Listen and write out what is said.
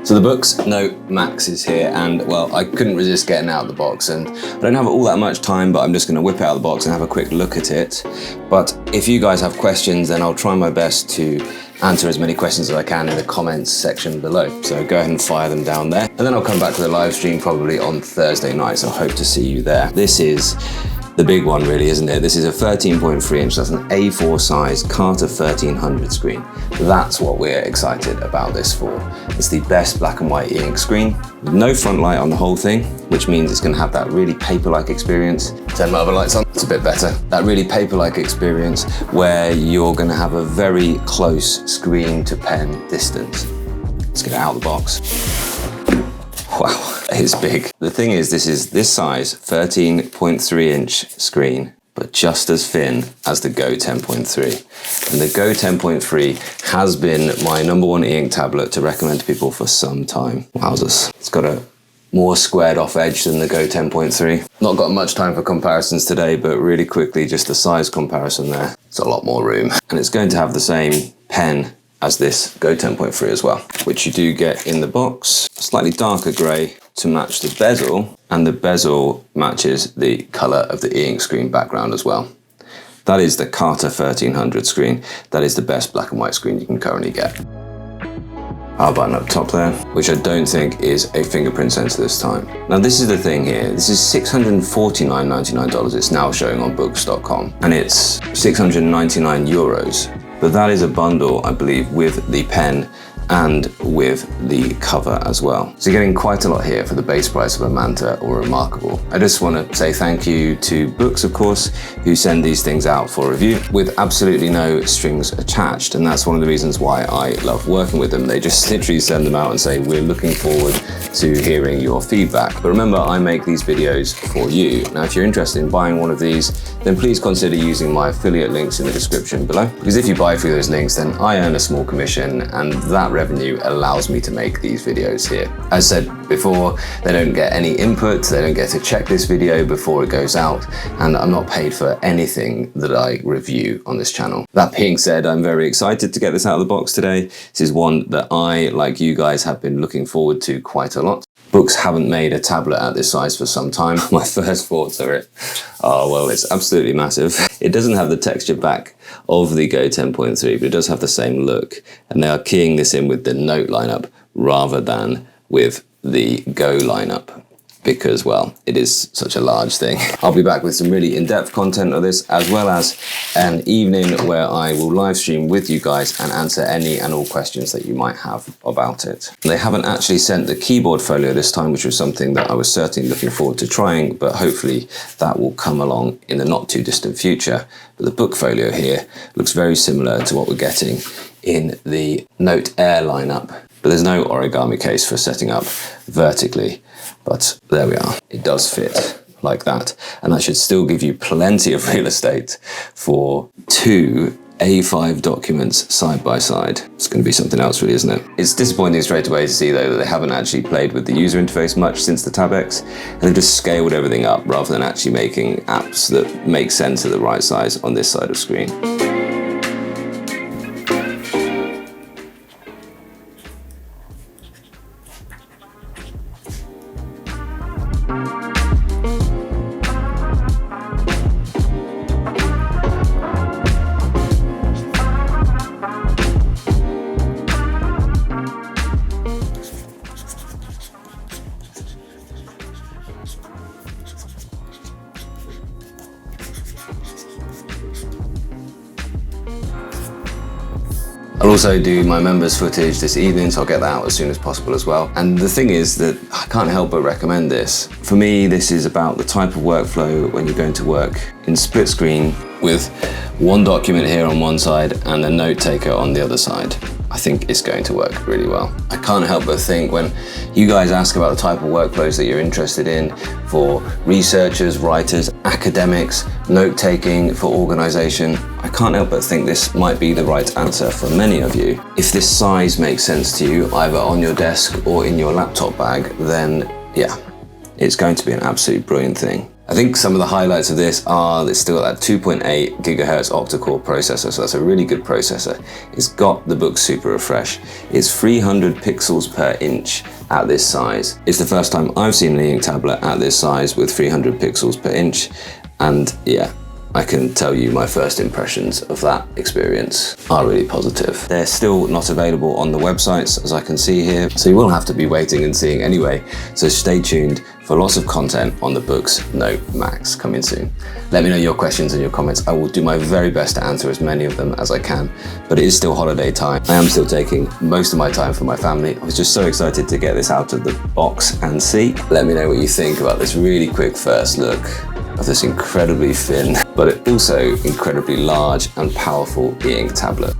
So the Boox Note Max is here, and well, I couldn't resist getting out of the box, and I don't have all that much time, but I'm just gonna whip it out of the box and have a quick look at it. But if you guys have questions, then I'll try my best to answer as many questions as I can in the comments section below. So go ahead and fire them down there. And then I'll come back to the live stream probably on Thursday night, so I hope to see you there. This is the big one really, isn't it? This is a 13.3 inch, that's an A4 size Carta 1300 screen. That's what we're excited about this for. It's the best black and white e-ink screen, with no front light on the whole thing, which means it's gonna have that really paper-like experience. Turn my other lights on, it's a bit better. That really paper-like experience where you're gonna have a very close screen to pen distance. Let's get it out of the box. Wow. It's big. The thing is, this is this size 13.3 inch screen, but just as thin as the Go 10.3. And the Go 10.3 has been my #1 e-ink tablet to recommend to people for some time. Wowzers. It's got a more squared off edge than the Go 10.3. Not got much time for comparisons today, but really quickly, just the size comparison there. It's a lot more room. And it's going to have the same pen as this Go 10.3 as well, which you do get in the box. Slightly darker grey to match the bezel, and the bezel matches the colour of the e-ink screen background as well. That is the Carta 1300 screen. That is the best black and white screen you can currently get. Power button up top there, which I don't think is a fingerprint sensor this time. Now this is the thing here, this is $649.99. It's now showing on Boox.com, and it's 699 euros. But that is a bundle, I believe, with the pen and with the cover as well. So you're getting quite a lot here for the base price of a Manta or Remarkable. I just want to say thank you to Boox, of course, who send these things out for review with absolutely no strings attached. And that's one of the reasons why I love working with them. They just literally send them out and say, we're looking forward to hearing your feedback. But remember, I make these videos for you. Now, if you're interested in buying one of these, then please consider using my affiliate links in the description below. Because if you buy through those links, then I earn a small commission, and that revenue allows me to make these videos here. As said before, they don't get any input, they don't get to check this video before it goes out, and I'm not paid for anything that I review on this channel. That being said, I'm very excited to get this out of the box today. This is one that I, like you guys, have been looking forward to quite a lot. Boox haven't made a tablet at this size for some time. My first thoughts are oh well, it's absolutely massive. It doesn't have the texture back of the Go 10.3, but it does have the same look. And they are keying this in with the Note lineup rather than with the Go lineup, because, well, it is such a large thing. I'll be back with some really in-depth content of this, as well as an evening where I will live stream with you guys and answer any and all questions that you might have about it. They haven't actually sent the keyboard folio this time, which was something that I was certainly looking forward to trying, but hopefully that will come along in the not too distant future. But the book folio here looks very similar to what we're getting in the Note Air lineup. But there's no origami case for setting up vertically. But there we are, it does fit like that. And that should still give you plenty of real estate for 2 A5 documents side by side. It's going to be something else really, isn't it? It's disappointing straight away to see though that they haven't actually played with the user interface much since the Tab X, and they've just scaled everything up rather than actually making apps that make sense at the right size on this side of screen. I'll also do my members footage this evening, so I'll get that out as soon as possible as well. And the thing is that I can't help but recommend this. For me, this is about the type of workflow when you're going to work in split screen with one document here on one side and a note taker on the other side. I think it's going to work really well. I can't help but think when you guys ask about the type of workflows that you're interested in for researchers, writers, academics, note-taking for organization, I can't help but think this might be the right answer for many of you. If this size makes sense to you, either on your desk or in your laptop bag, then yeah, it's going to be an absolutely brilliant thing. I think some of the highlights of this are it's still got that 2.8 gigahertz octa-core processor, so that's a really good processor. It's got the Boox Super Refresh. It's 300 pixels per inch at this size. It's the first time I've seen an e-ink tablet at this size with 300 pixels per inch, and yeah, I can tell you my first impressions of that experience are really positive. They're still not available on the websites, as I can see here, so you will have to be waiting and seeing anyway, so stay tuned for lots of content on the Boox Note Max coming soon. Let me know your questions and your comments. I will do my very best to answer as many of them as I can, but it is still holiday time. I am still taking most of my time for my family. I was just so excited to get this out of the box and see. Let me know what you think about this really quick first look of this incredibly thin, but also incredibly large and powerful e-ink tablet.